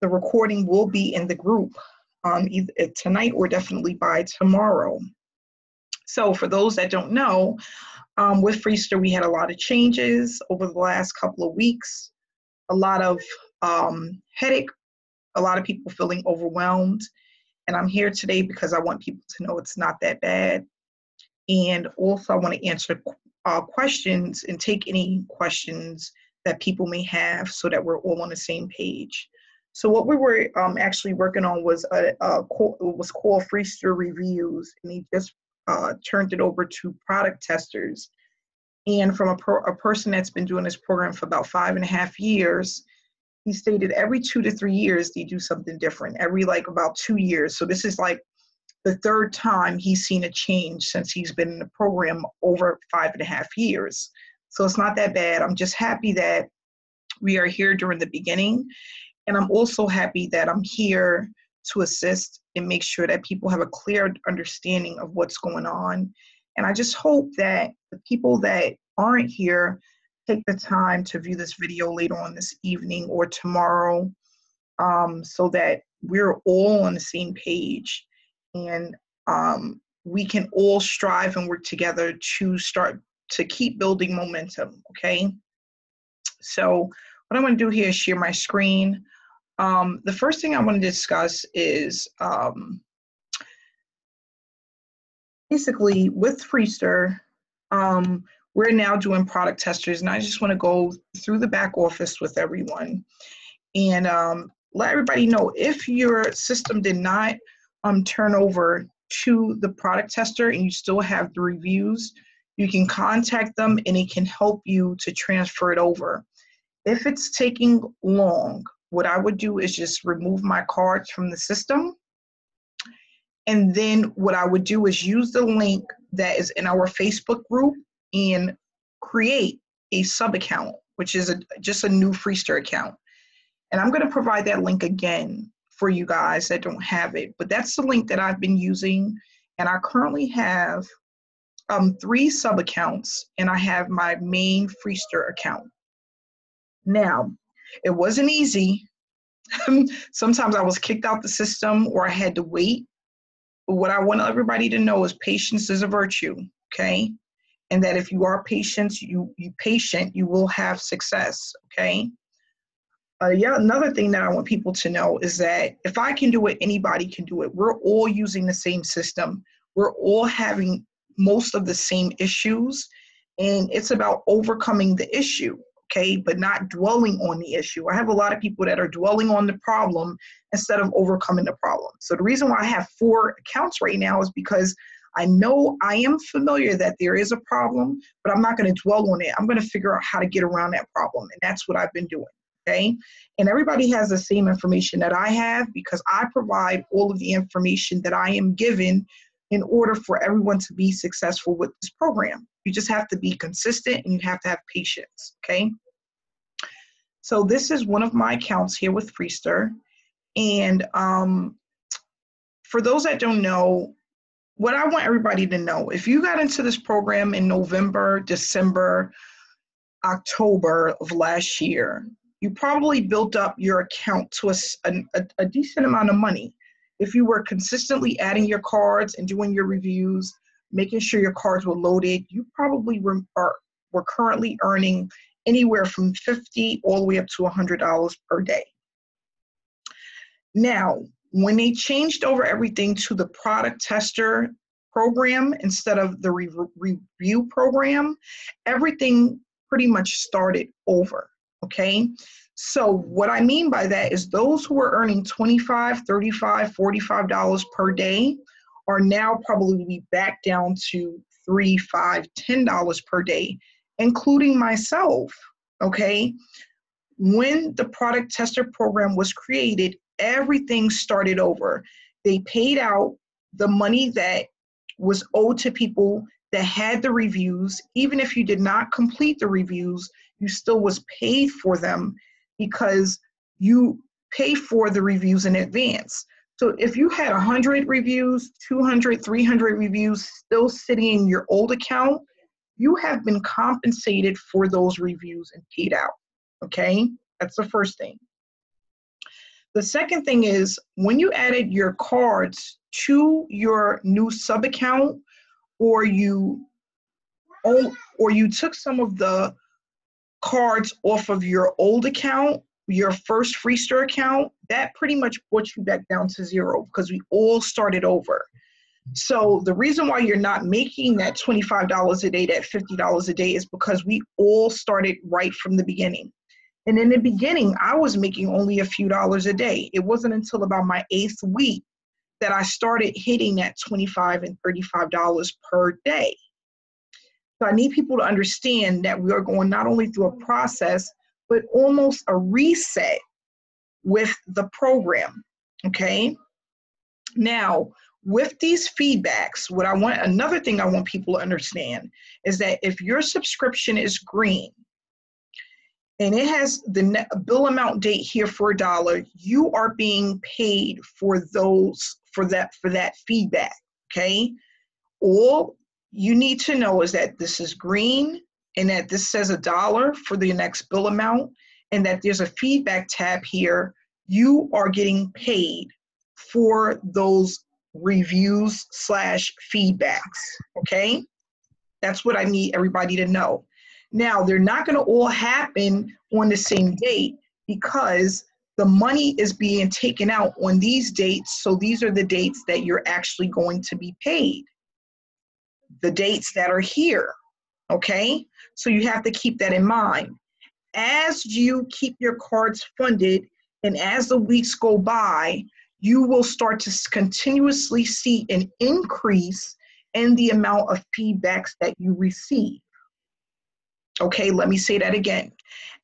the recording will be in the group either tonight or definitely by tomorrow. So for those that don't know, with Freester, we had a lot of changes over the last couple of weeks, a lot of headache, a lot of people feeling overwhelmed. And I'm here today because I want people to know it's not that bad. And also I want to answer questions and take any questions that people may have so that we're all on the same page. So what we were actually working on was it was called Freester Reviews, and he just turned it over to product testers. And from a person that's been doing this program for about 5.5 years, he stated every 2 to 3 years they do something different, every like about 2 years. So this is like the third time he's seen a change since he's been in the program over 5.5 years. So it's not that bad. I'm just happy that we are here during the beginning. And I'm also happy that I'm here to assist and make sure that people have a clear understanding of what's going on. And I just hope that the people that aren't here take the time to view this video later on this evening or tomorrow, so that we're all on the same page and we can all strive and work together to start to keep building momentum, okay? So what I'm going to do here is share my screen. The first thing I want to discuss is basically with Freester, we're now doing product testers, and I just want to go through the back office with everyone and let everybody know if your system did not turn over to the product tester and you still have the reviews, you can contact them and it can help you to transfer it over. If it's taking long, what I would do is just remove my cards from the system. And then what I would do is use the link that is in our Facebook group and create a sub account, which is just a new Freester account. And I'm going to provide that link again for you guys that don't have it. But that's the link that I've been using. And I currently have 3 sub accounts, and I have my main Freester account. Now, it wasn't easy. Sometimes I was kicked out the system or I had to wait. But what I want everybody to know is patience is a virtue, okay? And that if you are patient, you will have success, okay? Yeah, another thing that I want people to know is that if I can do it, anybody can do it. We're all using the same system. We're all having most of the same issues, and it's about overcoming the issue, okay, but not dwelling on the issue. I have a lot of people that are dwelling on the problem instead of overcoming the problem. So the reason why I have 4 accounts right now is because I know I am familiar that there is a problem, but I'm not going to dwell on it. I'm going to figure out how to get around that problem, and that's what I've been doing. Okay, and everybody has the same information that I have because I provide all of the information that I am given in order for everyone to be successful with this program. You just have to be consistent and you have to have patience, okay? So this is one of my accounts here with Freester. And for those that don't know, what I want everybody to know, if you got into this program in November, December, October of last year, you probably built up your account to a decent amount of money. If you were consistently adding your cards and doing your reviews, making sure your cards were loaded, you probably were currently earning anywhere from $50 all the way up to $100 per day. Now, when they changed over everything to the product tester program instead of the review program, everything pretty much started over, okay? So what I mean by that is those who are earning $25, $35, $45 per day are now probably back down to $3, $5, $10 per day, including myself, okay? When the product tester program was created, everything started over. They paid out the money that was owed to people that had the reviews. Even if you did not complete the reviews, you still was paid for them because you pay for the reviews in advance. So if you had 100 reviews, 200, 300 reviews still sitting in your old account, you have been compensated for those reviews and paid out, okay? That's the first thing. The second thing is when you added your cards to your new sub account, or you took some of the cards off of your old account, your first Freester account, that pretty much brought you back down to zero because we all started over. So the reason why you're not making that $25 a day, that $50 a day, is because we all started right from the beginning. And in the beginning, I was making only a few dollars a day. It wasn't until about my 8th week that I started hitting that $25 and $35 per day. So I need people to understand that we are going not only through a process, but almost a reset with the program, okay? Now, with these feedbacks, another thing I want people to understand is that if your subscription is green, and it has the bill amount date here for $1, you are being paid for that feedback, okay? All you need to know is that this is green and that this says $1 for the next bill amount, and that there's a feedback tab here. You are getting paid for those reviews / feedbacks, okay? That's what I need everybody to know. Now, they're not going to all happen on the same date because the money is being taken out on these dates. So these are the dates that you're actually going to be paid. The dates that are here, okay? So you have to keep that in mind. As you keep your cards funded and as the weeks go by, you will start to continuously see an increase in the amount of feedbacks that you receive. Okay, let me say that again.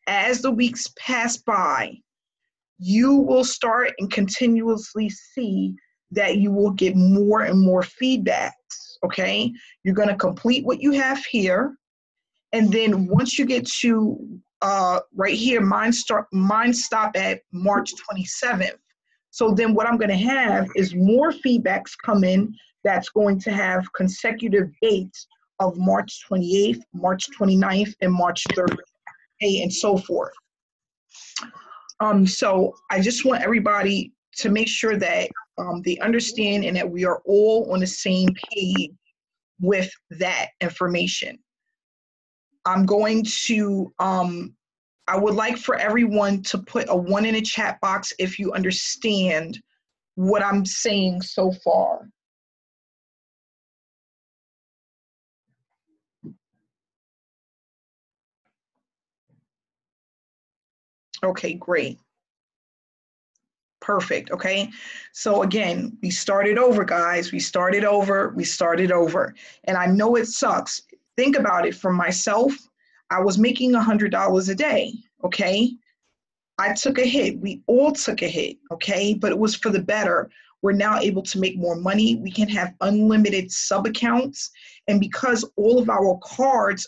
As the weeks pass by, you will start and continuously see that you will get more and more feedbacks, okay? You're gonna complete what you have here, and then once you get to right here, mine stop at March 27th. So then what I'm gonna have is more feedbacks come in that's going to have consecutive dates of March 28th, March 29th, and March 30th, and so forth. So I just want everybody to make sure that they understand and that we are all on the same page with that information. I'm going to, I would like for everyone to put a 1 in the chat box if you understand what I'm saying so far. Okay, great. Perfect, okay? So again, we started over, guys. We started over. And I know it sucks. Think about it. For myself, I was making $100 a day, okay? I took a hit. We all took a hit, okay? But it was for the better. We're now able to make more money. We can have unlimited sub accounts. And because all of our cards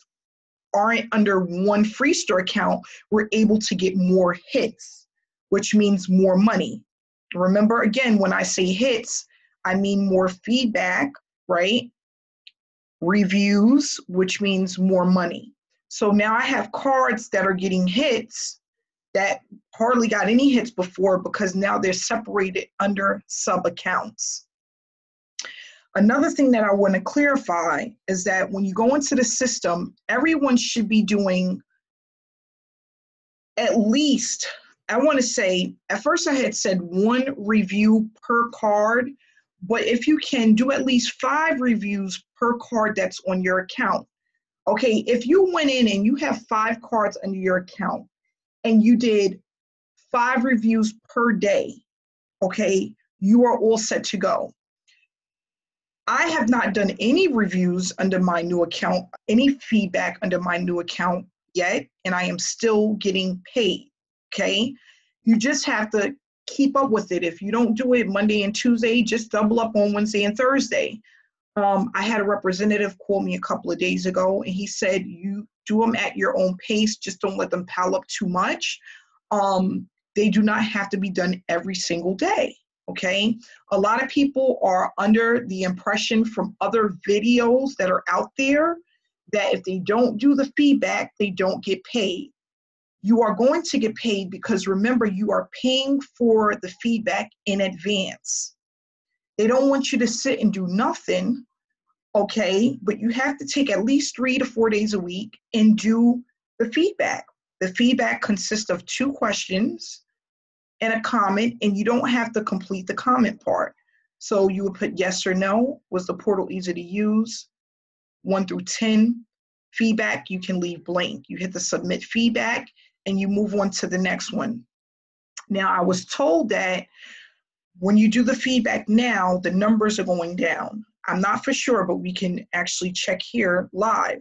aren't under one Freester account, we're able to get more hits, which means more money. Remember, again, when I say hits, I mean more feedback, right? Reviews, which means more money. So now I have cards that are getting hits that hardly got any hits before because now they're separated under sub accounts. Another thing that I want to clarify is that when you go into the system, everyone should be doing at least, I want to say, at first I had said 1 review per card, but if you can do at least 5 reviews per card that's on your account. Okay, if you went in and you have 5 cards under your account and you did 5 reviews per day, okay, you are all set to go. I have not done any reviews under my new account, any feedback under my new account yet, and I am still getting paid, okay? You just have to keep up with it. If you don't do it Monday and Tuesday, just double up on Wednesday and Thursday. I had a representative call me a couple of days ago, and he said, you do them at your own pace, just don't let them pile up too much. They do not have to be done every single day. Okay, a lot of people are under the impression from other videos that are out there that if they don't do the feedback, they don't get paid. you are going to get paid because remember, you are paying for the feedback in advance. They don't want you to sit and do nothing, okay? But you have to take at least 3 to 4 days a week and do the feedback. The feedback consists of 2 questions and a comment, and you don't have to complete the comment part. So you would put yes or no. Was the portal easy to use? 1 through 10. Feedback, you can leave blank. You hit the submit feedback and you move on to the next one. Now, I was told that when you do the feedback now, the numbers are going down. I'm not for sure, but we can actually check here live.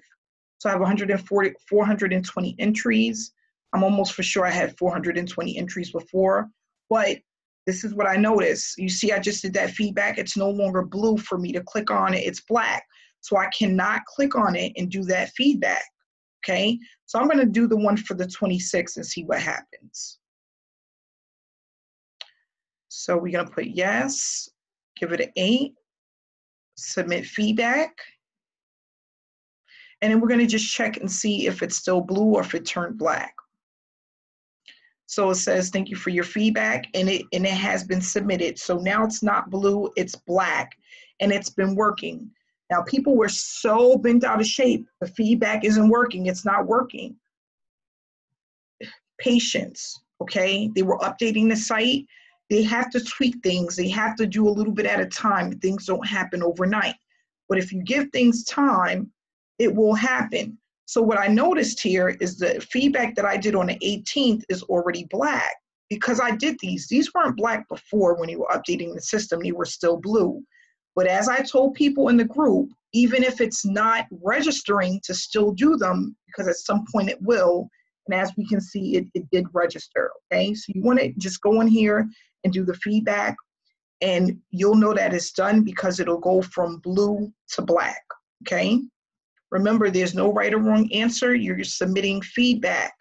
So I have 420 entries. I'm almost for sure I had 420 entries before, but this is what I noticed. You see, I just did that feedback. It's no longer blue for me to click on it. It's black. So I cannot click on it and do that feedback, okay? So I'm gonna do the one for the 26 and see what happens. So we're gonna put yes, give it an 8, submit feedback. And then we're gonna just check and see if it's still blue or if it turned black. So it says, thank you for your feedback, and it has been submitted. So now it's not blue, it's black, and it's been working. Now, people were so bent out of shape. The feedback isn't working. It's not working. Patience, okay? They were updating the site. They have to tweak things. They have to do a little bit at a time. Things don't happen overnight. But if you give things time, it will happen. So what I noticed here is the feedback that I did on the 18th is already black because I did these. These weren't black before when you were updating the system. They were still blue. But as I told people in the group, even if it's not registering to still do them, because at some point it will, and as we can see, it did register, okay? So you wanna just go in here and do the feedback, and you'll know that it's done because it'll go from blue to black, okay? Remember, there's no right or wrong answer. You're submitting feedback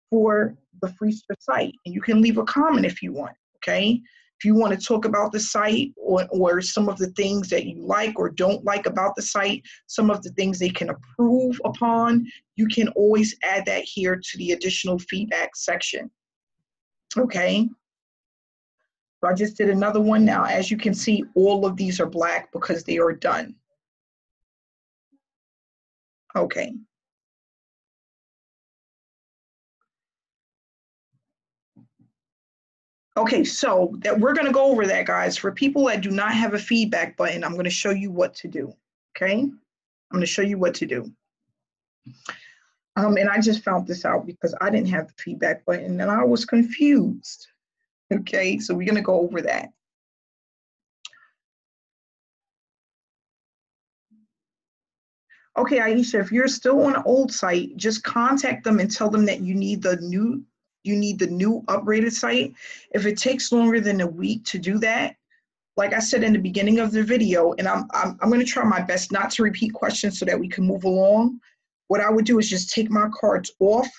for the Freester site, and you can leave a comment if you want, okay? If you want to talk about the site or some of the things that you like or don't like about the site, some of the things they can improve upon, you can always add that here to the additional feedback section, okay? So I just did another one now. As you can see, all of these are black because they are done. Okay. Okay, so that we're going to go over that, guys. For people that do not have a feedback button, I'm going to show you what to do, okay? I'm going to show you what to do. And I just found this out because I didn't have the feedback button and I was confused, okay? So we're going to go over that. Okay, Aisha, if you're still on an old site, just contact them and tell them that you need the new upgraded site. If it takes longer than a week to do that, like I said in the beginning of the video, and I'm going to try my best not to repeat questions so that we can move along. What I would do is just take my cards off.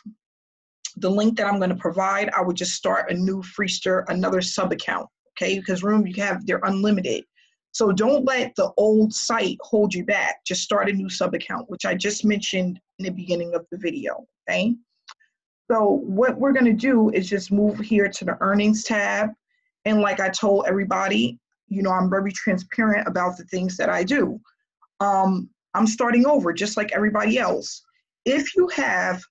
The link that I'm going to provide, I would just start a new Freester, another sub account, okay? Because remember, they're unlimited. So don't let the old site hold you back. Just start a new sub account, which I just mentioned in the beginning of the video, okay? So what we're going to do is just move here to the earnings tab. And like I told everybody, you know, I'm very transparent about the things that I do. I'm starting over just like everybody else. If you have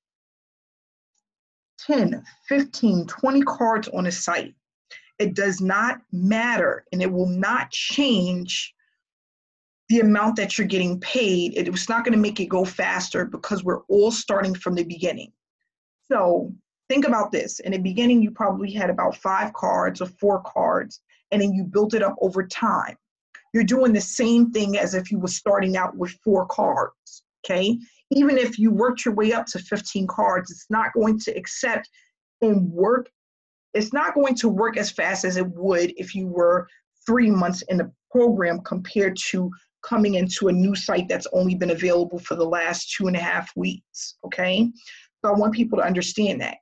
10, 15, 20 cards on a site, it does not matter and it will not change the amount that you're getting paid. It's not going to make it go faster because we're all starting from the beginning. So think about this. In the beginning, you probably had about 5 cards or 4 cards, and then you built it up over time. You're doing the same thing as if you were starting out with 4 cards, okay? Even if you worked your way up to 15 cards, it's not going to accept and work. It's not going to work as fast as it would if you were 3 months in the program compared to coming into a new site that's only been available for the last 2.5 weeks, okay? So I want people to understand that.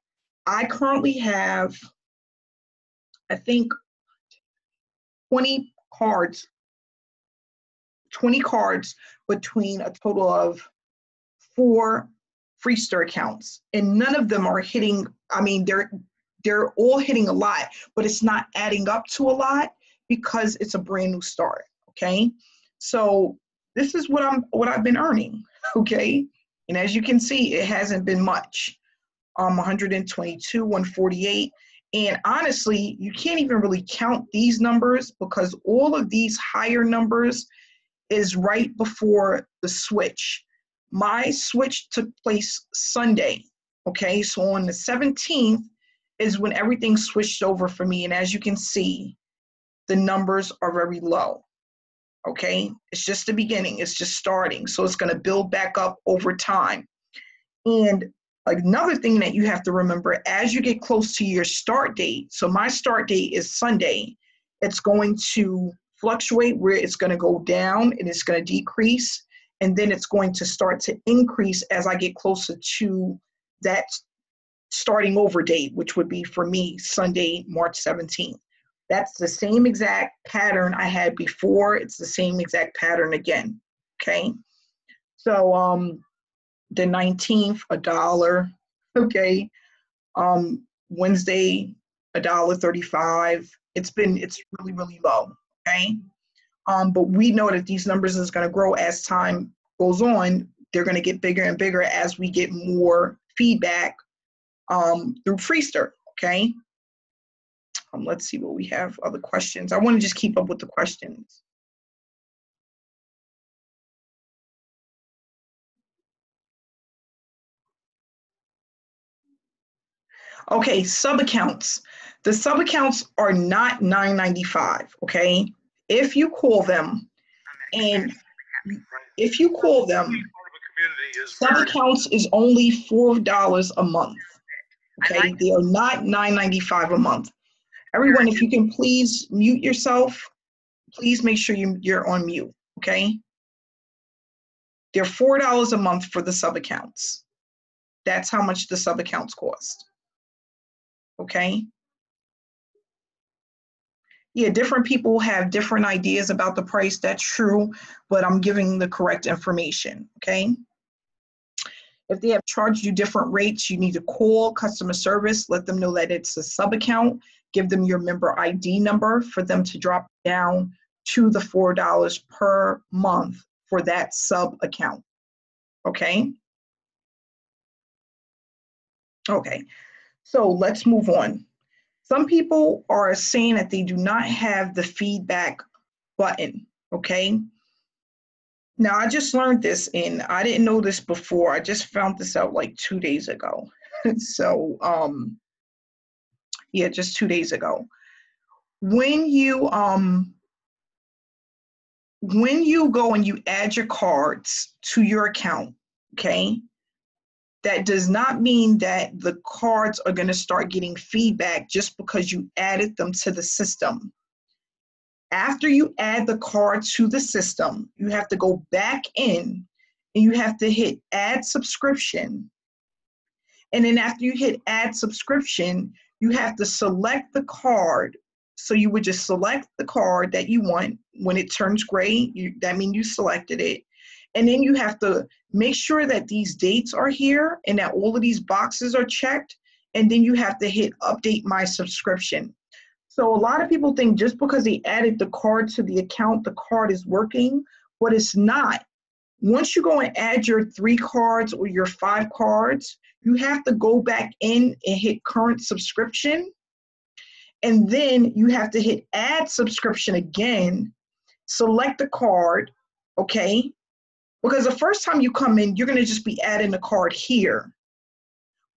I currently have, I think, 20 cards between a total of 4 Freester accounts, and none of them are hitting. I mean, they're all hitting a lot, but it's not adding up to a lot because it's a brand new start. Okay, so this is what I've been earning. Okay, and as you can see, it hasn't been much. 122, 148. And honestly, you can't even really count these numbers because all of these higher numbers is right before the switch. My switch took place Sunday. Okay, so on the 17th is when everything switched over for me. And as you can see, the numbers are very low. Okay, it's just the beginning, it's just starting. So it's going to build back up over time. And another thing that you have to remember as you get close to your start date, so my start date is Sunday, it's going to fluctuate where it's going to go down and it's going to decrease, and then it's going to start to increase as I get closer to that starting over date, which would be for me Sunday, March 17th. That's the same exact pattern I had before. It's the same exact pattern again. Okay, so the 19th, $1. Okay, Wednesday, $1.35. It's really, really low. Okay, but we know that these numbers is going to grow as time goes on. They're going to get bigger and bigger as we get more feedback through Freester. Okay, let's see what we have. Other questions. I want to just keep up with the questions. Okay, sub accounts. The sub accounts are not $9.95. Okay, if you call them, and if you call them, sub accounts is only $4 a month. Okay, they are not $9.95 a month. Everyone, if you can please mute yourself, please make sure you're on mute. Okay, they're $4 a month for the sub accounts. That's how much the sub accounts cost. Okay. Yeah, different people have different ideas about the price. That's true, but I'm giving the correct information. Okay. If they have charged you different rates, you need to call customer service, let them know that it's a sub account, give them your member ID number for them to drop down to the $4 per month for that sub account. Okay. Okay. So let's move on. Some people are saying that they do not have the feedback button, okay? Now, I just learned this, and I didn't know this before. I just found this out like 2 days ago. So, yeah, just 2 days ago. When you go and you add your cards to your account, okay, that does not mean that the cards are going to start getting feedback just because you added them to the system. After you add the card to the system, you have to go back in and you have to hit add subscription. And then after you hit add subscription, you have to select the card. So you would just select the card that you want. When it turns gray, that means you selected it. And then you have to make sure that these dates are here and that all of these boxes are checked. And then you have to hit update my subscription. So a lot of people think just because they added the card to the account, the card is working, but it's not. Once you go and add your 3 cards or your 5 cards, you have to go back in and hit current subscription. And then you have to hit add subscription again, select the card, okay? Because the first time you come in, you're going to just be adding the card here.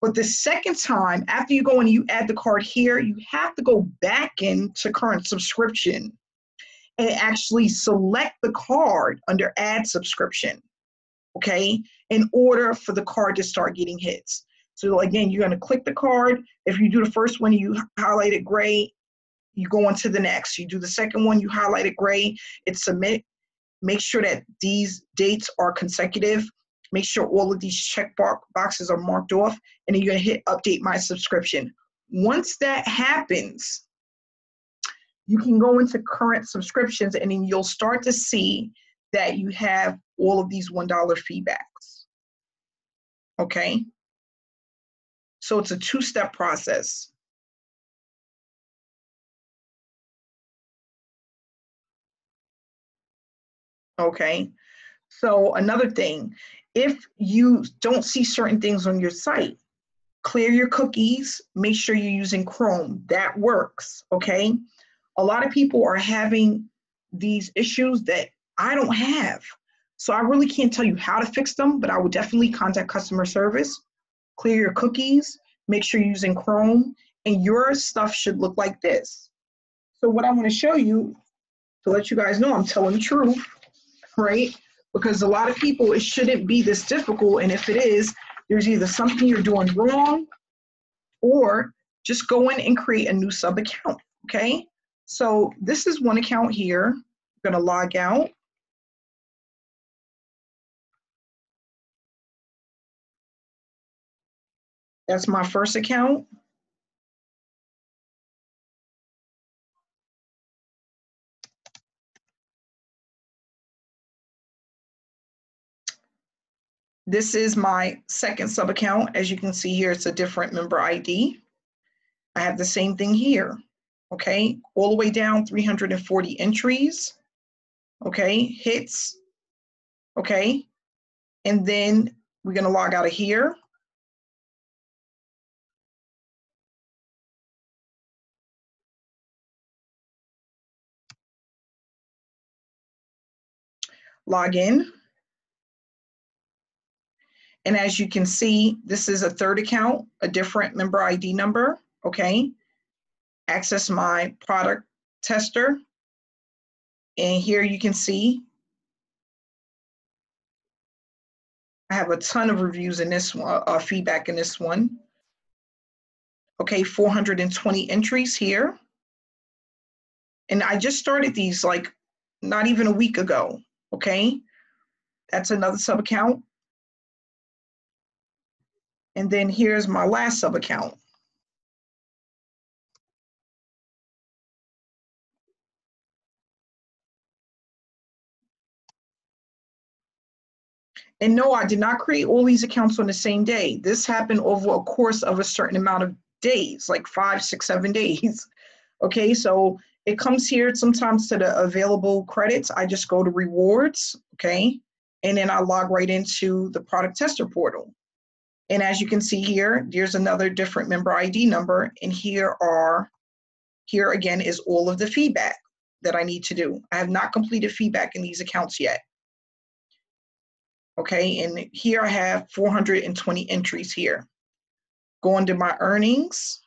But the second time, after you go and you add the card here, you have to go back into current subscription and actually select the card under add subscription, okay, in order for the card to start getting hits. So again, you're going to click the card. If you do the first one, you highlight it gray, you go on to the next. You do the second one, you highlight it gray, it's submit. Make sure that these dates are consecutive. Make sure all of these check boxes are marked off, and then you're going to hit update my subscription. Once that happens, you can go into current subscriptions, and then you'll start to see that you have all of these $1 feedbacks. okay? So it's a two-step process. Okay, so another thing, if you don't see certain things on your site, clear your cookies, make sure you're using Chrome. That works, okay? A lot of people are having these issues that I don't have. So I really can't tell you how to fix them, but I would definitely contact customer service, clear your cookies, make sure you're using Chrome, and your stuff should look like this. So what I want to show you to let you guys know I'm telling the truth, right? Because a lot of people, it shouldn't be this difficult. And if it is, there's either something you're doing wrong or just go in and create a new sub account, okay? So this is one account here. I'm gonna log out. That's my first account. This is my second sub account. As you can see here, it's a different member ID. I have the same thing here, okay? All the way down, 340 entries, okay? Hits, okay? And then we're gonna log out of here. Log in. And as you can see, this is a third account, a different member ID number, okay? Access my product tester. And here you can see, I have a ton of reviews in this one, feedback in this one. Okay, 420 entries here. And I just started these like not even a week ago, okay? That's another sub account. And then here's my last sub account. And no, I did not create all these accounts on the same day. This happened over a course of a certain amount of days, like 5, 6, 7 days. Okay, so it comes here sometimes to the available credits. I just go to rewards, okay? And then I log right into the product tester portal. And as you can see here, there's another different member ID number. And here again is all of the feedback that I need to do. I have not completed feedback in these accounts yet. Okay, and here I have 420 entries here. Go into my earnings.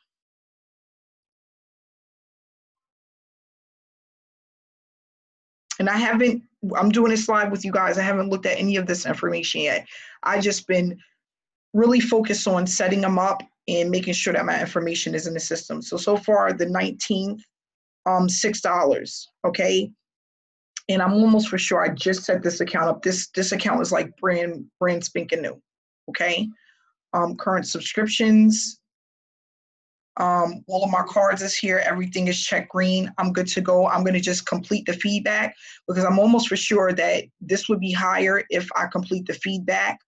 And I'm doing this live with you guys. I haven't looked at any of this information yet. I just been really focused on setting them up and making sure that my information is in the system. So far the 19th, $6, okay? And I'm almost for sure I just set this account up. This account is like brand spanking new, okay? Current subscriptions, all of my cards is here. Everything is checked green. I'm good to go. I'm going to just complete the feedback because I'm almost for sure that this would be higher if I complete the feedback.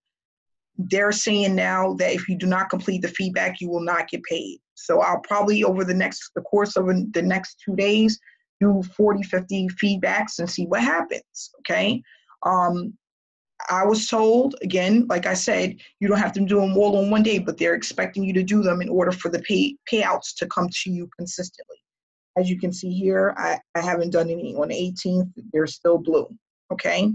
They're saying now that if you do not complete the feedback, you will not get paid. So I'll probably over the course of the next 2 days, do 40, 50 feedbacks and see what happens, okay? I was told, again, like I said, you don't have to do them all on one day, but they're expecting you to do them in order for the payouts to come to you consistently. As you can see here, I haven't done any on the 18th. They're still blue, okay?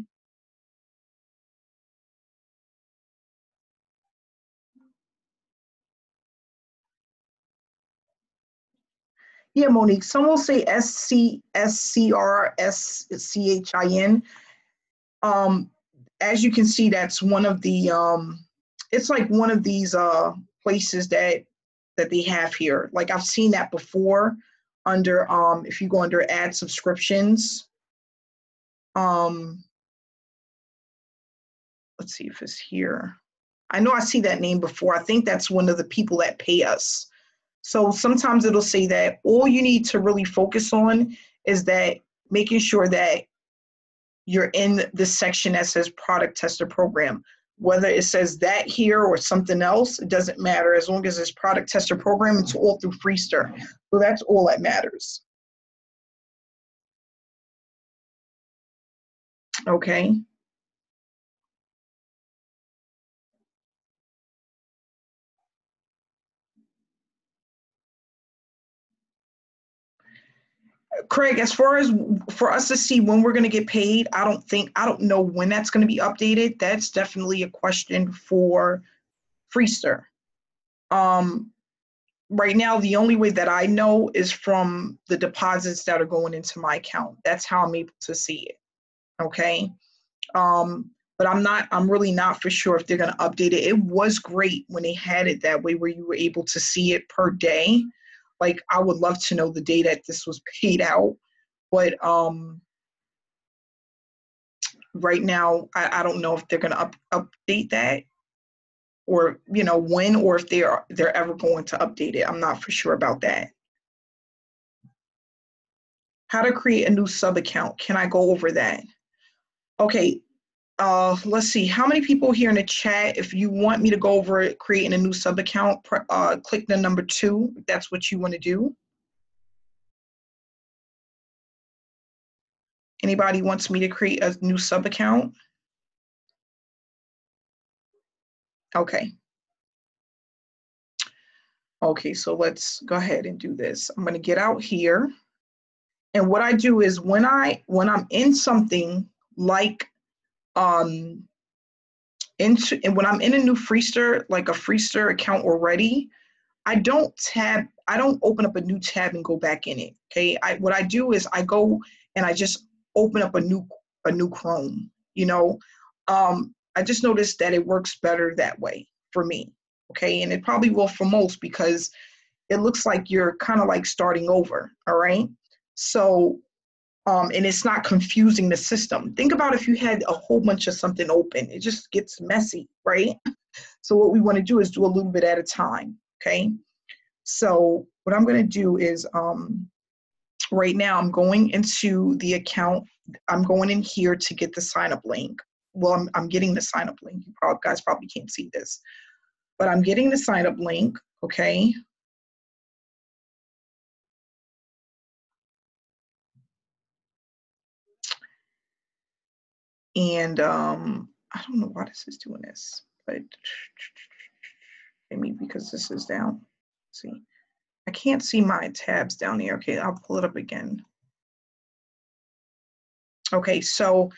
Yeah, Monique, some will say SCRSCHIN. As you can see, that's one of the, it's like one of these places that they have here. Like I've seen that before under, if you go under add subscriptions, let's see if it's here. I know I see that name before. I think that's one of the people that pay us. So sometimes it'll say that all you need to really focus on is that making sure that you're in the section that says product tester program. Whether it says that here or something else, it doesn't matter. As long as it's product tester program, it's all through Freester. So that's all that matters. Okay. Craig, as far as for us to see when we're going to get paid, I don't know when that's going to be updated. That's definitely a question for Freester. Right now, the only way that I know is from the deposits that are going into my account. That's how I'm able to see it. Okay. But I'm really not for sure if they're going to update it. It was great when they had it that way where you were able to see it per day. Like, I would love to know the day that this was paid out. But right now, I don't know if they're going to update that, or when, or if they're ever going to update it. I'm not for sure about that. How to create a new sub account. Can I go over that? Okay. Let's see. How many people here in the chat? If you want me to go over it, creating a new sub account, click the number 2. If that's what you want to do. Anybody wants me to create a new sub account? Okay. Okay, so let's go ahead and do this. I'm going to get out here. And what I do is when I'm in something like and when I'm in a new Freester, like a Freester account already, I don't open up a new tab and go back in it. Okay. What I do is I go and I just open up a new Chrome, I just noticed that it works better that way for me. Okay. And it probably will for most, because it looks like you're kind of like starting over. All right. So, and it's not confusing the system. Think about if you had a whole bunch of something open, it just gets messy, right? So what we want to do is do a little bit at a time. Okay. So what I'm going to do is right now I'm going into the account. I'm going in here to get the sign up link. Well, I'm getting the sign up link. You guys probably can't see this, but I'm getting the sign up link. Okay. And I don't know why this is doing this, but maybe because this is down. Let's see. I can't see my tabs down here. Okay, I'll pull it up again. Okay, so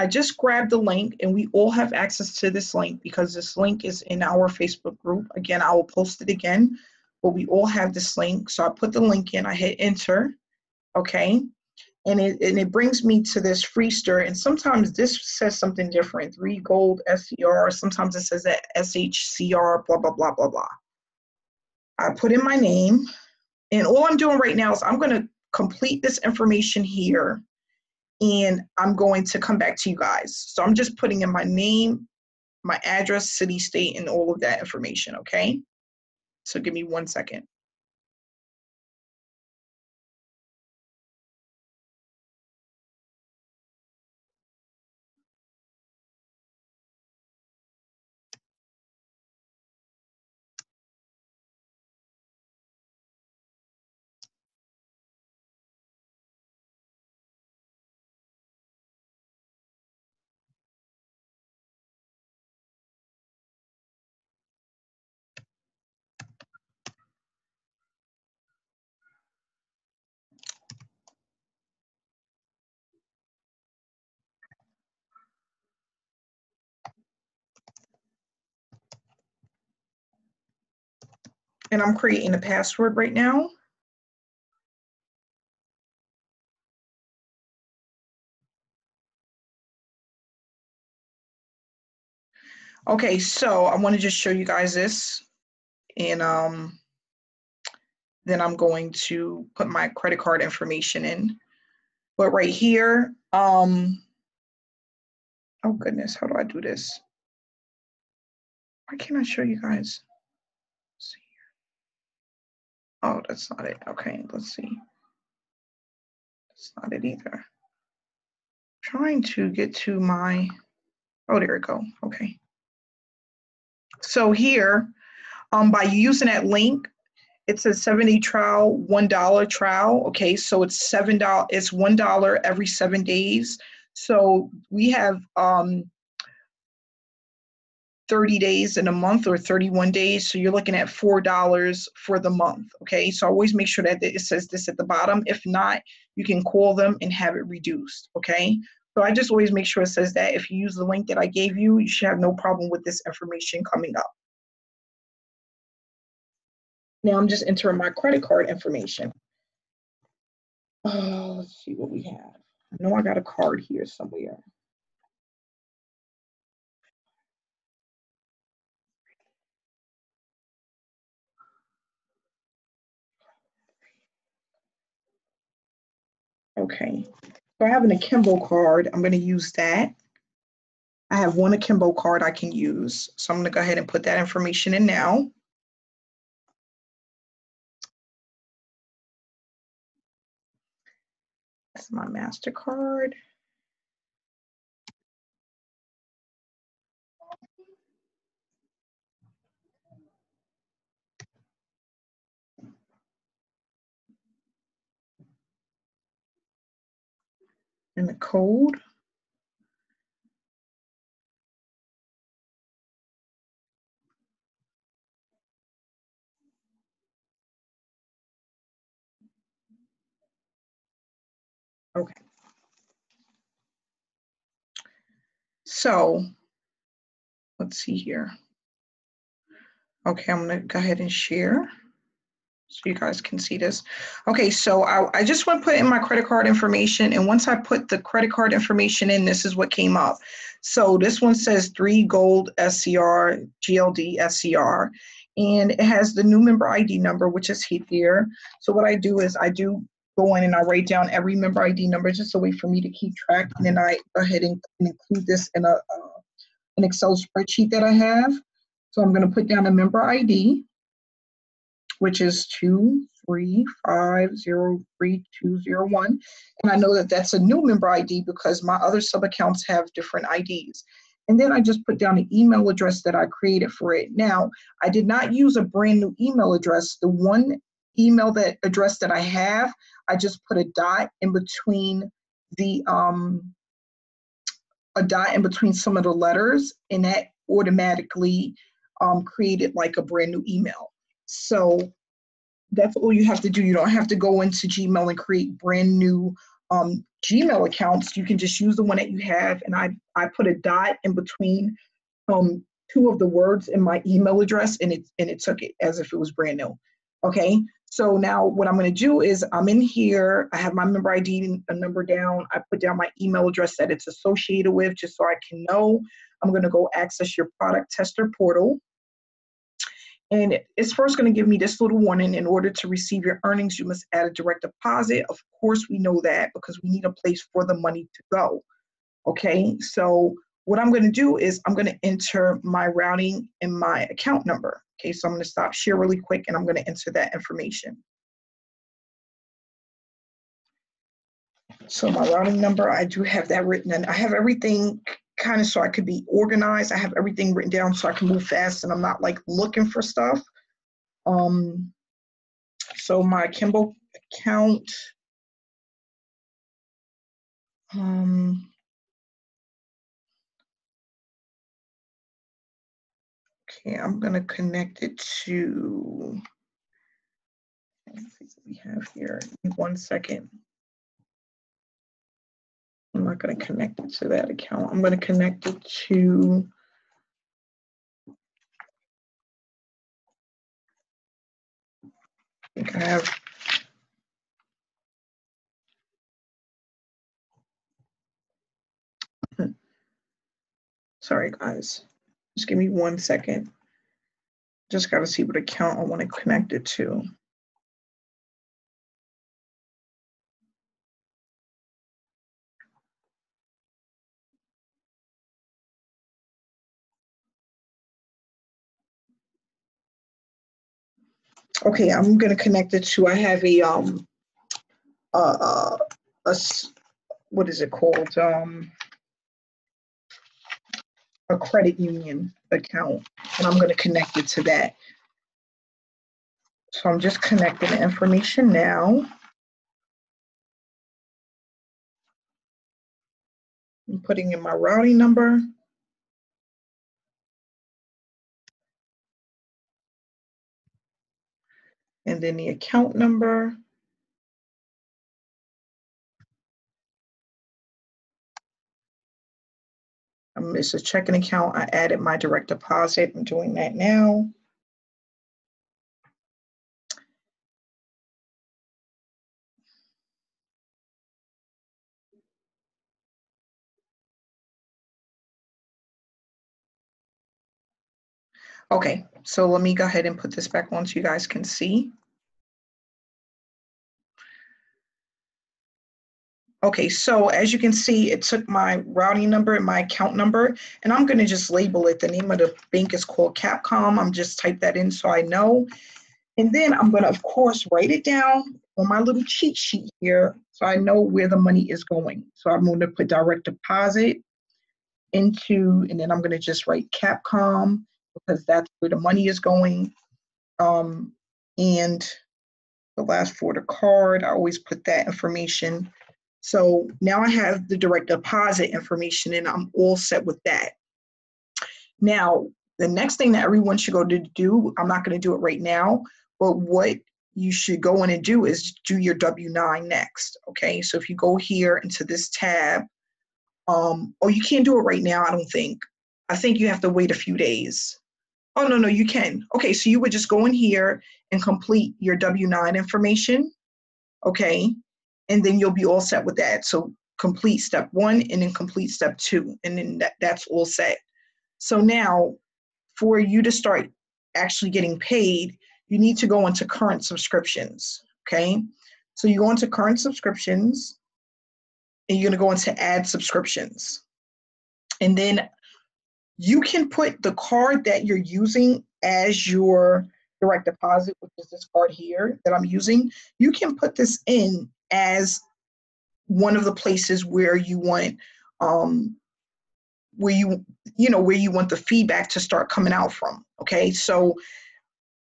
I just grabbed the link, and we all have access to this link because this link is in our Facebook group. Again, I will post it again, but we all have this link. So I put the link in, I hit enter, okay? And it brings me to this Freester, and sometimes this says something different, 3 gold SCR, sometimes it says that SHCR, blah, blah, blah, blah, blah. I put in my name, and all I'm doing right now is I'm going to complete this information here, and I'm going to come back to you guys. So I'm just putting in my name, my address, city, state, and all of that information, okay? So give me 1 second. And I'm creating a password right now. Okay, so I want to just show you guys this, and then I'm going to put my credit card information in. But right here, oh goodness, how do I do this? Why can't I show you guys? Let's see here. Oh, that's not it. Okay, let's see. That's not it either. Trying to get to my, oh, there we go. Okay. So here, by using that link, it says 7-day trial, $1 trial. Okay, so it's $7. It's $1 every 7 days. So we have 30 days in a month or 31 days. So you're looking at $4 for the month. Okay, so always make sure that it says this at the bottom. If not, you can call them and have it reduced. Okay, so I just always make sure it says that. If you use the link that I gave you, you should have no problem with this information coming up. Now I'm just entering my credit card information. Let's see what we have. I know I got a card here somewhere. Okay, so I have an Akimbo card. I'm going to use that. I have one Akimbo card I can use. So I'm going to go ahead and put that information in now. That's my MasterCard. And the code. Okay. So let's see here. Okay, I'm going to go ahead and share so you guys can see this. Okay, so I just want to put in my credit card information, and once I put the credit card information in, this is what came up. So this one says 3 Gold SCR, GLD SCR, and it has the new member ID number, which is here. So what I do is I do go in and I write down every member ID number just a way for me to keep track, and then I go ahead and include this in an Excel spreadsheet that I have. So I'm going to put down a member ID, which is 235032201. And I know that that's a new member ID because my other sub accounts have different IDs. And then I just put down an email address that I created for it. Now, I did not use a brand new email address. The one email address that I have, I just put a dot in between some of the letters, and that automatically created like a brand new email. So that's all you have to do. You don't have to go into Gmail and create brand new Gmail accounts. You can just use the one that you have. And I put a dot in between 2 of the words in my email address, and it took it as if it was brand new. Okay. So now what I'm going to do is I'm in here. I have my member ID number down. I put down my email address that it's associated with just so I can know. I'm going to go access your product tester portal. And it's first going to give me this little warning. In order to receive your earnings, you must add a direct deposit. Of course, we know that because we need a place for the money to go. Okay, so what I'm going to do is I'm going to enter my routing and my account number. Okay, so I'm going to stop share really quick and I'm going to enter that information. So my routing number, I do have that written, and I have everything kind of so I could be organized. I have everything written down so I can move fast and I'm not like looking for stuff. So my Akimbo account, okay, I'm gonna connect it to, let's see what we have here. Give me 1 second. I'm not gonna connect it to that account. I'm gonna connect it to, I think I have, sorry guys, just give me 1 second. Just gotta see what account I wanna connect it to. Okay, I'm gonna connect it to, I have what is it called? A credit union. account, and I'm going to connect it to that. So I'm just connecting the information now. I'm putting in my routing number. And then the account number. It's a checking account. I added my direct deposit. I'm doing that now. Okay, so let me go ahead and put this back on so you guys can see. Okay, so as you can see, it took my routing number and my account number, and I'm gonna just label it. The name of the bank is called Capcom. I'm just type that in so I know. And then I'm gonna, of course, write it down on my little cheat sheet here so I know where the money is going. So I'm gonna put direct deposit into, and then I'm gonna just write Capcom because that's where the money is going. And the last four of the card, I always put that information. So now I have the direct deposit information and I'm all set with that. Now, the next thing that everyone should go to do, I'm not going to do it right now, but what you should go in and do is do your W-9 next. Okay, so if you go here into this tab, oh, you can't do it right now, I don't think. I think you have to wait a few days. Oh, no, you can. Okay, so you would just go in here and complete your W-9 information, okay? And then you'll be all set with that. So complete step 1 and then complete step 2, and then that's all set. So now, for you to start actually getting paid, you need to go into current subscriptions, okay? So you go into current subscriptions, and you're gonna go into add subscriptions. And then you can put the card that you're using as your direct deposit, which is this card here that I'm using. You can put this in as one of the places where you want, where you want the feedback to start coming out from. Okay, so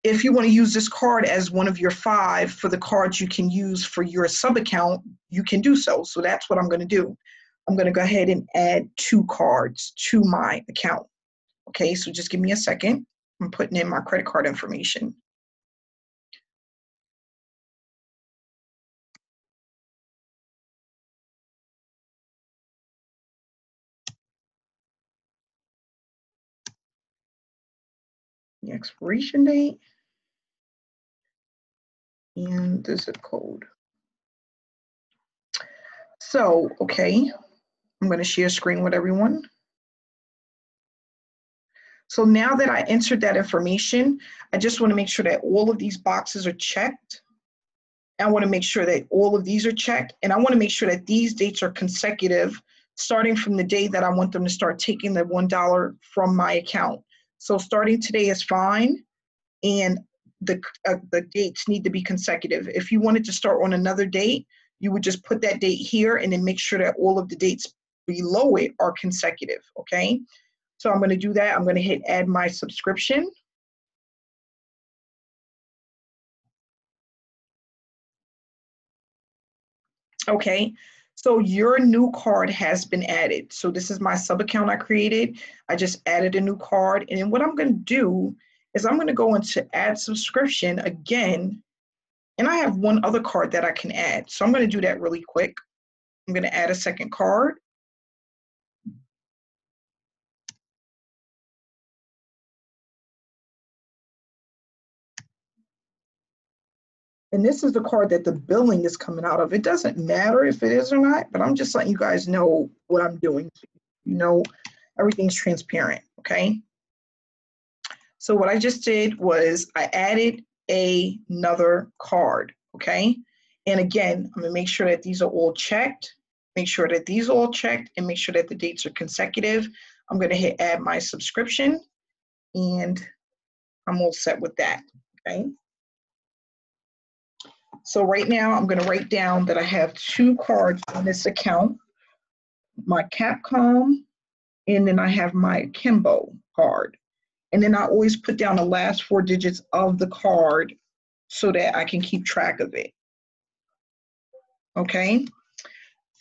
if you want to use this card as one of your 5 for the cards you can use for your sub account, you can do so. So that's what I'm going to do. I'm going to go ahead and add 2 cards to my account. Okay, so just give me a second. I'm putting in my credit card information. The expiration date and the zip code. So, okay, I'm going to share screen with everyone. So now that I entered that information, I just want to make sure that all of these boxes are checked. I want to make sure that all of these are checked, and I want to make sure that these dates are consecutive, starting from the day that I want them to start taking the $1 from my account. So starting today is fine, and the dates need to be consecutive. If you wanted to start on another date, you would just put that date here and then make sure that all of the dates below it are consecutive, okay? So I'm going to do that. I'm going to hit add my subscription. Okay, so your new card has been added. So this is my sub account I created. I just added a new card. And then what I'm going to do is I'm going to go into add subscription again. And I have one other card that I can add. So I'm going to do that really quick. I'm going to add a second card. And this is the card that the billing is coming out of. It doesn't matter if it is or not, but I'm just letting you guys know what I'm doing. You know, everything's transparent, okay? So what I just did was I added another card, okay? And again, I'm gonna make sure that these are all checked, make sure that these are all checked, and make sure that the dates are consecutive. I'm gonna hit add my subscription, and I'm all set with that, okay? So right now, I'm gonna write down that I have 2 cards on this account, my Capcom, and then I have my Kimbo card. And then I always put down the last 4 digits of the card so that I can keep track of it. Okay.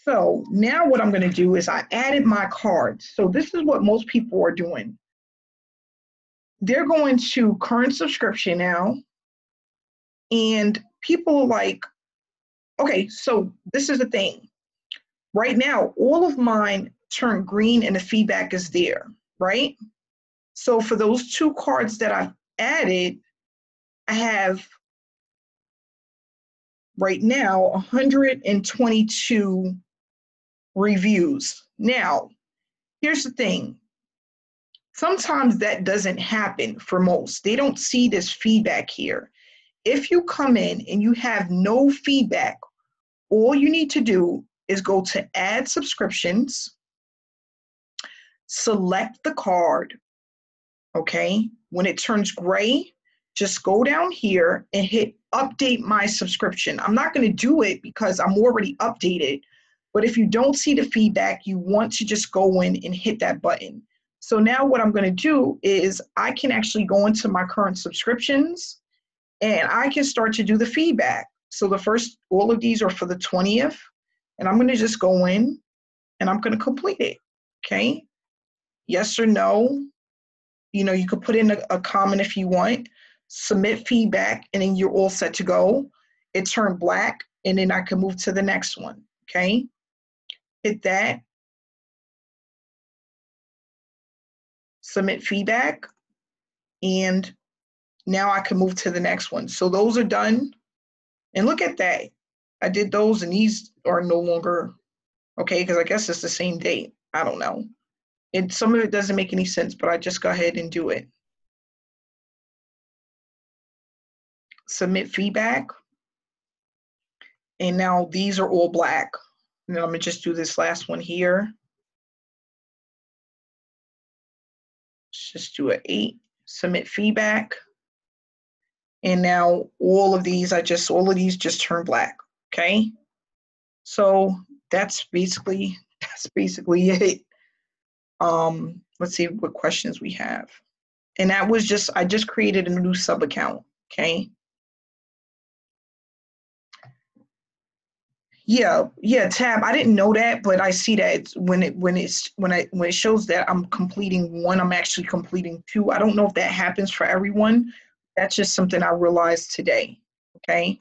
So now what I'm going to do is I added my cards. So this is what most people are doing. They're going to current subscription now. And people are like, okay, so this is the thing. Right now, all of mine turn green and the feedback is there, right? So for those 2 cards that I've added, I have right now 122 reviews. Now, here's the thing. Sometimes that doesn't happen for most. They don't see this feedback here. If you come in and you have no feedback, all you need to do is go to add subscriptions, select the card, okay? When it turns gray, just go down here and hit update my subscription. I'm not going to do it because I'm already updated, but if you don't see the feedback, you want to just go in and hit that button. So now what I'm going to do is I can actually go into my current subscriptions and I can start to do the feedback. So the first, all of these are for the 20th, and I'm going to just go in and I'm going to complete it, okay? Yes or no. You know, you could put in a comment if you want, submit feedback, and then you're all set to go. It turned black, and then I can move to the next one, okay? Hit that. Submit feedback, and now I can move to the next one. So those are done, and look at that. I did those, and these are no longer, okay, because I guess it's the same date. I don't know. And some of it doesn't make any sense, but I just go ahead and do it. Submit feedback. And now these are all black. And then I'm gonna just do this last one here. Let's just do an 8, submit feedback. And now all of these just turn black, okay? So that's basically it. Let's see what questions we have. And that was just, I just created a new sub account, okay? Yeah, tab. I didn't know that, but I see that it's when it shows that I'm completing 1, I'm actually completing 2. I don't know if that happens for everyone. That's just something I realized today. Okay.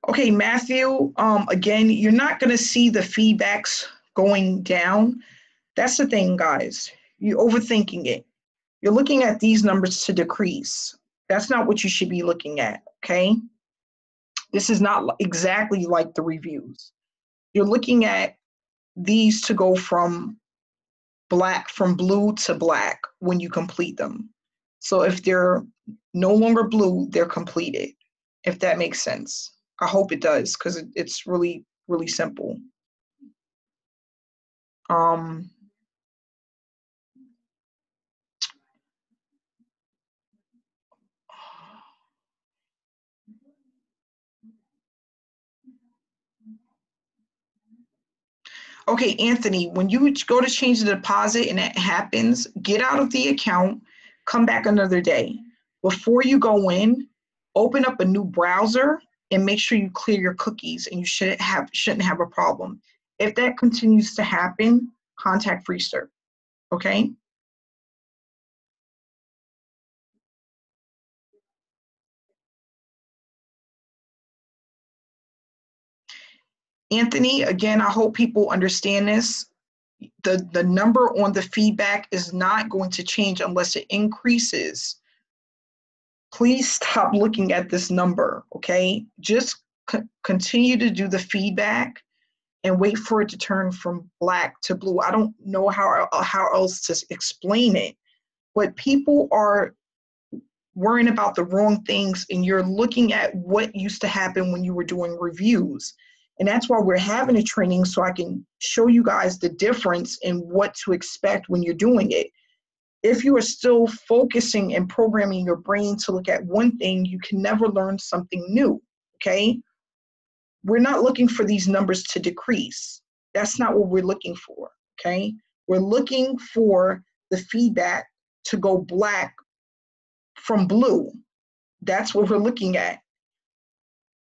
Okay, Matthew. Again, you're not going to see the feedbacks going down. That's the thing, guys. You're overthinking it. You're looking at these numbers to decrease. That's not what you should be looking at. Okay. This is not exactly like the reviews. You're looking at these to go from blue to black when you complete them. So if they're no longer blue, they're completed, if that makes sense. I hope it does, because it's really, really simple. Okay, Anthony, when you go to change the deposit and that happens, get out of the account, come back another day. Before you go in, open up a new browser and make sure you clear your cookies, and you shouldn't have a problem. If that continues to happen, contact Freester, okay? Anthony, again, I hope people understand this. The number on the feedback is not going to change unless it increases. Please stop looking at this number, okay? Just continue to do the feedback and wait for it to turn from black to blue. I don't know how else to explain it, but people are worrying about the wrong things, and you're looking at what used to happen when you were doing reviews. And that's why we're having a training, so I can show you guys the difference in what to expect when you're doing it. if you are still focusing and programming your brain to look at one thing, you can never learn something new, okay? We're not looking for these numbers to decrease. That's not what we're looking for, okay? We're looking for the feedback to go black from blue. That's what we're looking at.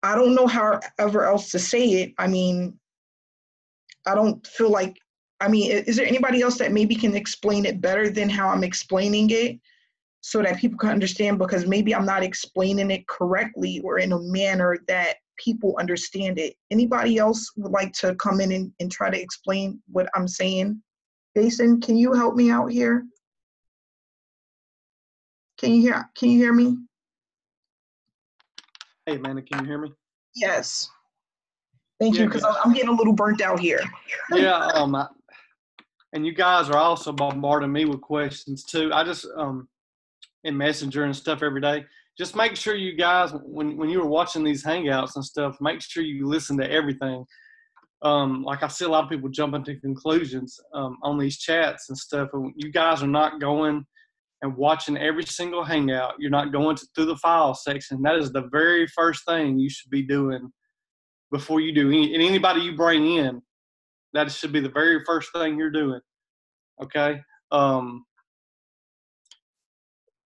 I don't know however else to say it. I mean, I don't feel like, I mean, is there anybody else that maybe can explain it better than how I'm explaining it so that people can understand? Because maybe I'm not explaining it correctly or in a manner that people understand it. Anybody else would like to come in and try to explain what I'm saying? Jason, can you help me out here? Can you hear me? Hey, Amanda, can you hear me? Yes. Thank you, because I'm getting a little burnt out here. Yeah, and you guys are also bombarding me with questions too. I just in Messenger and stuff every day. Just make sure you guys, when you were watching these hangouts and stuff, make sure you listen to everything. Like I see a lot of people jumping to conclusions on these chats and stuff. And you guys are not going and watching every single hangout. You're not going through the file section. That is the very first thing you should be doing before you do anybody you bring in. That should be the very first thing you're doing. Okay.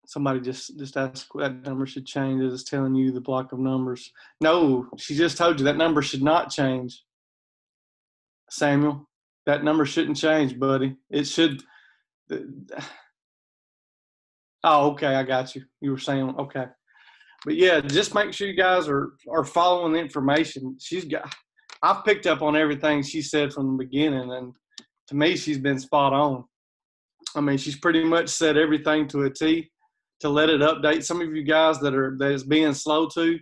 Somebody just asked that number should change. It's telling you the block of numbers. No, she just told you that number should not change. Samuel, that number shouldn't change, buddy. It should. Oh, okay, I got you. You were saying, okay. But yeah, just make sure you guys are following the information. I've picked up on everything she said from the beginning, and to me, she's been spot on. I mean, she's pretty much said everything to a T to let it update. Some of you guys that is being slow to,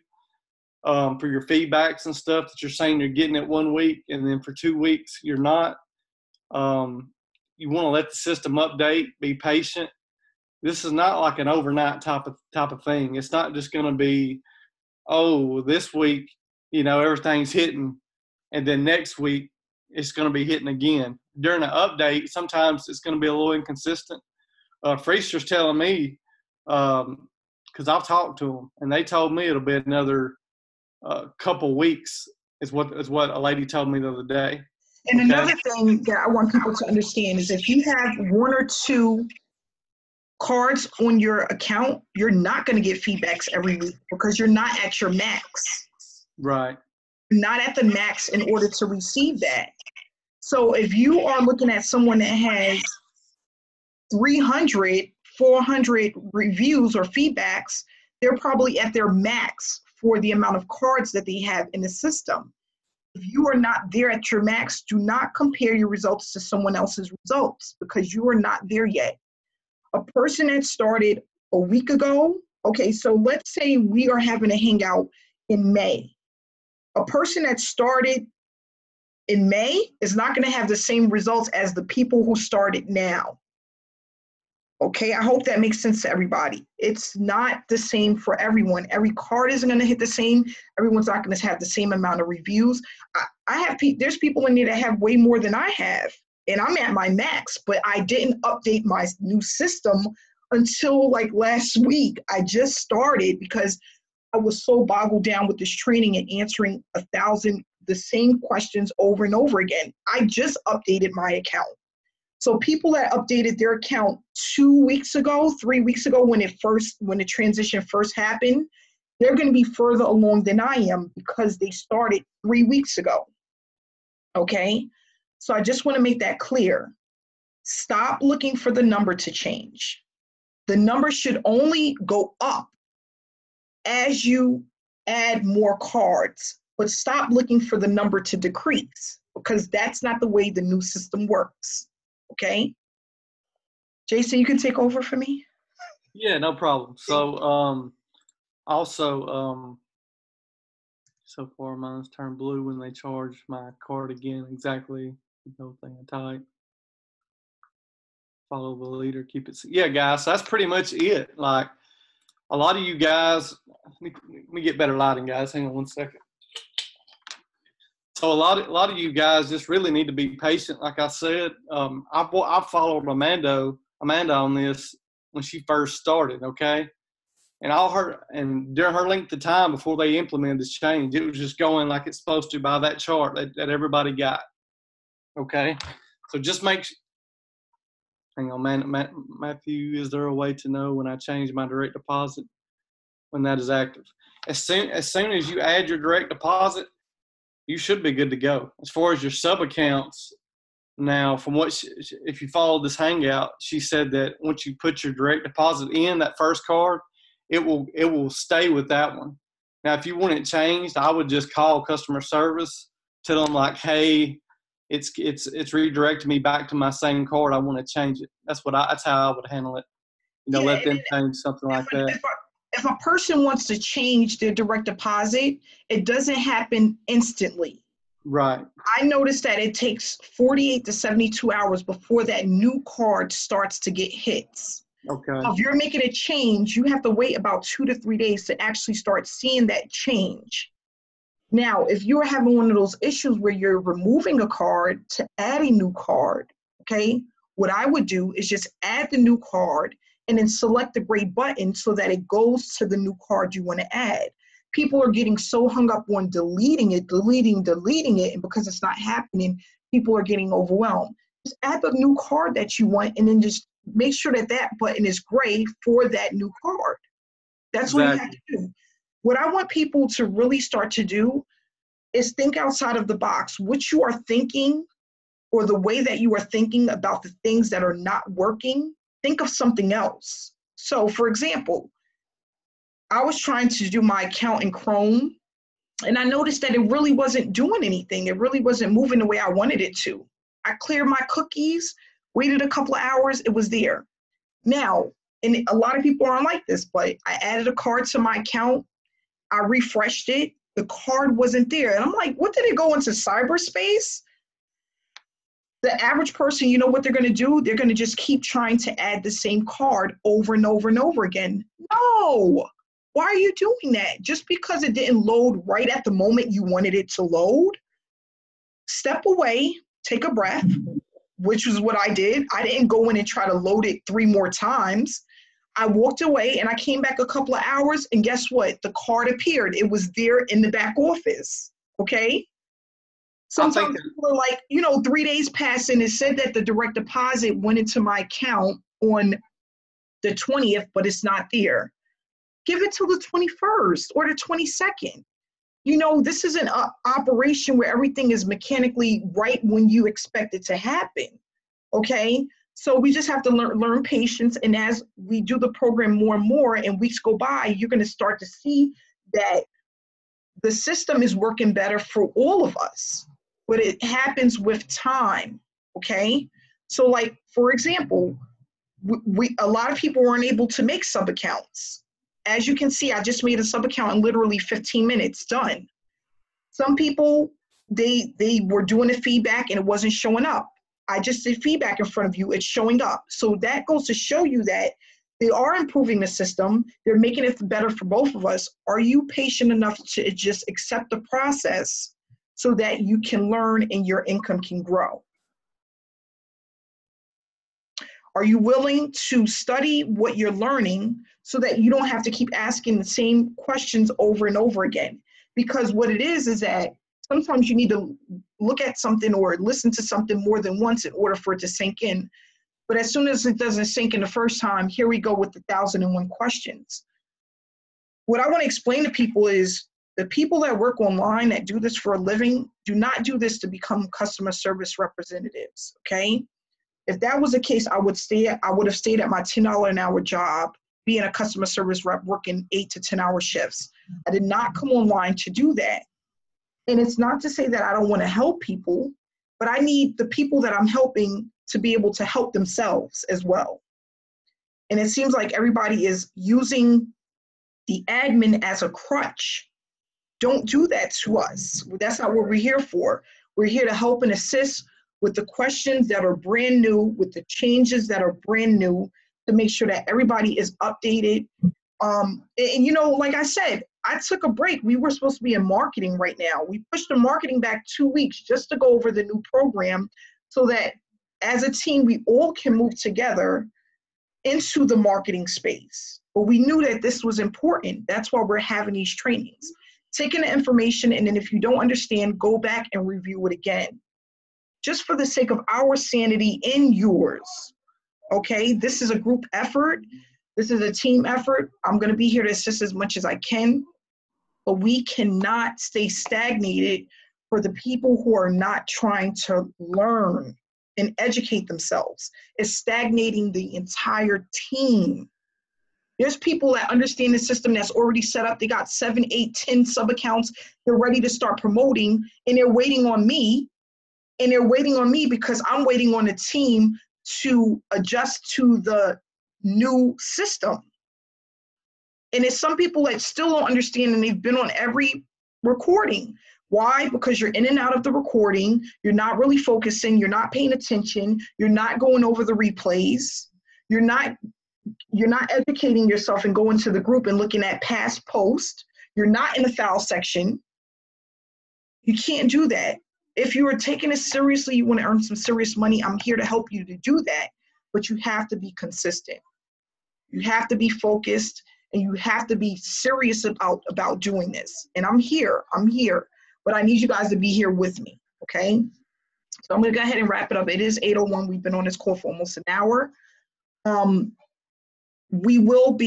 for your feedbacks and stuff that you're saying you're getting it 1 week, and then for 2 weeks you're not. You want to let the system update, be patient. This is not like an overnight type of thing. It's not just going to be, oh, this week, everything's hitting, and then next week it's going to be hitting again. During the update, sometimes it's going to be a little inconsistent. Freester's telling me, because I've talked to them, and they told me it'll be another couple weeks is what a lady told me the other day. And okay. Another thing that I want people to understand is if you have 1 or 2 cards on your account, you're not going to get feedbacks every week because you're not at your max. Right. You're not at the max in order to receive that. So if you are looking at someone that has 300, 400 reviews or feedbacks, they're probably at their max for the amount of cards that they have in the system. If you are not there at your max, do not compare your results to someone else's results because you are not there yet. A person that started a week ago, okay, so let's say we are having a hangout in May. A person that started in May is not going to have the same results as the people who started now. Okay, I hope that makes sense to everybody. It's not the same for everyone. Every card isn't going to hit the same. Everyone's not going to have the same amount of reviews. There's people in there that have way more than I have, and I'm at my max, but I didn't update my new system until like last week. I just started because I was so boggled down with this training and answering 1,000 the same questions over and over again. I just updated my account. So people that updated their account 2 weeks ago, 3 weeks ago, when the transition first happened, they're going to be further along than I am because they started 3 weeks ago. Okay? So I just want to make that clear. Stop looking for the number to change. The number should only go up as you add more cards, but stop looking for the number to decrease because that's not the way the new system works. Okay? Jason, you can take over for me? Yeah, no problem. So, so far mine's turned blue when they charge my card again. Exactly. No thing I type. Follow the leader, keep it. Yeah, guys, so that's pretty much it. Like, a lot of you guys, let me get better lighting, guys. Hang on 1 second. So a lot of you guys just really need to be patient. Like I said, I've followed Amanda on this when she first started, okay? And during her length of time before they implemented this change, it was just going like it's supposed to by that chart that everybody got, okay? So just hang on, Matthew, is there a way to know when I change my direct deposit when that is active? As soon as you add your direct deposit, you should be good to go. As far as your sub accounts, now from if you follow this Hangout, she said that once you put your direct deposit in that first card, it will stay with that one. Now, if you want it changed, I would just call customer service, tell them like, hey, it's redirecting me back to my same card. I want to change it. That's how I would handle it. Let them change something like that. If a person wants to change their direct deposit, it doesn't happen instantly. Right. I noticed that it takes 48 to 72 hours before that new card starts to get hits. Okay. So if you're making a change, you have to wait about 2 to 3 days to actually start seeing that change. Now, if you're having one of those issues where you're removing a card to add a new card, okay, what I would do is just add the new card and then select the gray button so that it goes to the new card you want to add. People are getting so hung up on deleting it, and because it's not happening, people are getting overwhelmed. Just add the new card that you want and then just make sure that that button is gray for that new card. That's what you have to do. What I want people to really start to do is think outside of the box. What you are thinking or the way that you are thinking about the things that are not working, think of something else. So for example, I was trying to do my account in Chrome and I noticed that it really wasn't doing anything. It really wasn't moving the way I wanted it to. I cleared my cookies, waited a couple of hours, it was there. Now, and a lot of people aren't like this, but I added a card to my account, I refreshed it, the card wasn't there. And I'm like, what, did it go into cyberspace? The average person, you know what they're going to do? They're going to just keep trying to add the same card over and over and over again. No, why are you doing that? Just because it didn't load right at the moment you wanted it to load, step away, take a breath, which is what I did. I didn't go in and try to load it 3 more times. I walked away and I came back a couple of hours and guess what? The card appeared. It was there in the back office, okay? Sometimes people are like, 3 days passed and it said that the direct deposit went into my account on the 20th, but it's not there. Give it till the 21st or the 22nd. This is an operation where everything is mechanically right when you expect it to happen, okay? So we just have to learn patience, and as we do the program more and more and weeks go by, you're going to start to see that the system is working better for all of us, but it happens with time, okay? So like, for example, a lot of people weren't able to make sub-accounts. As you can see, I just made a sub-account in literally 15 minutes, done. Some people, they were doing the feedback and it wasn't showing up. I just did feedback in front of you, it's showing up. So that goes to show you that they are improving the system, they're making it better for both of us. Are you patient enough to just accept the process so that you can learn and your income can grow? Are you willing to study what you're learning so that you don't have to keep asking the same questions over and over again? Because what it is that sometimes you need to look at something or listen to something more than once in order for it to sink in. But as soon as it doesn't sink in the first time, here we go with the 1,001 questions. What I want to explain to people is the people that work online that do this for a living do not do this to become customer service representatives, okay? If that was the case, I would have stayed at my $10 an hour job, being a customer service rep, working 8 to 10 hour shifts. I did not come online to do that. And it's not to say that I don't want to help people, but I need the people that I'm helping to be able to help themselves as well. And it seems like everybody is using the admin as a crutch. Don't do that to us. That's not what we're here for. We're here to help and assist with the questions that are brand new, with the changes that are brand new, to make sure that everybody is updated. Like I said, I took a break. We were supposed to be in marketing right now. We pushed the marketing back 2 weeks just to go over the new program so that as a team, we all can move together into the marketing space. But we knew that this was important. That's why we're having these trainings. Taking the information, and then if you don't understand, go back and review it again. Just for the sake of our sanity and yours. Okay, this is a group effort. This is a team effort. I'm going to be here to assist as much as I can, but we cannot stay stagnated for the people who are not trying to learn and educate themselves. It's stagnating the entire team. There's people that understand the system that's already set up. They got 7, 8, 10 sub-accounts. They're ready to start promoting, and they're waiting on me. And they're waiting on me because I'm waiting on the team to adjust to the new system. And it's some people that still don't understand, and they've been on every recording. Why? Because you're in and out of the recording. You're not really focusing. You're not paying attention. You're not going over the replays. You're not educating yourself and going to the group and looking at past posts. You're not in the file section. You can't do that. If you are taking it seriously, you want to earn some serious money, I'm here to help you to do that. But you have to be consistent. You have to be focused, and you have to be serious about doing this. And I'm here, but I need you guys to be here with me, okay? So I'm gonna go ahead and wrap it up. It is 8:01, we've been on this call for almost an hour. We will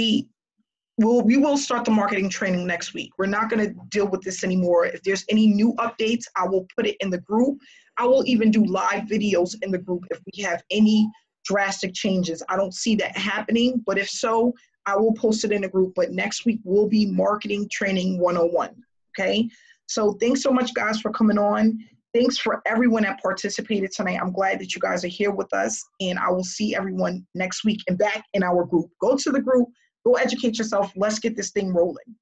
start the marketing training next week. We're not going to deal with this anymore. If there's any new updates, I will put it in the group. I will even do live videos in the group if we have any drastic changes. I don't see that happening, but if so, I will post it in the group. But next week will be Marketing Training 101, okay? So thanks so much, guys, for coming on. Thanks for everyone that participated tonight. I'm glad that you guys are here with us, and I will see everyone next week and back in our group. Go to the group. Go educate yourself. Let's get this thing rolling.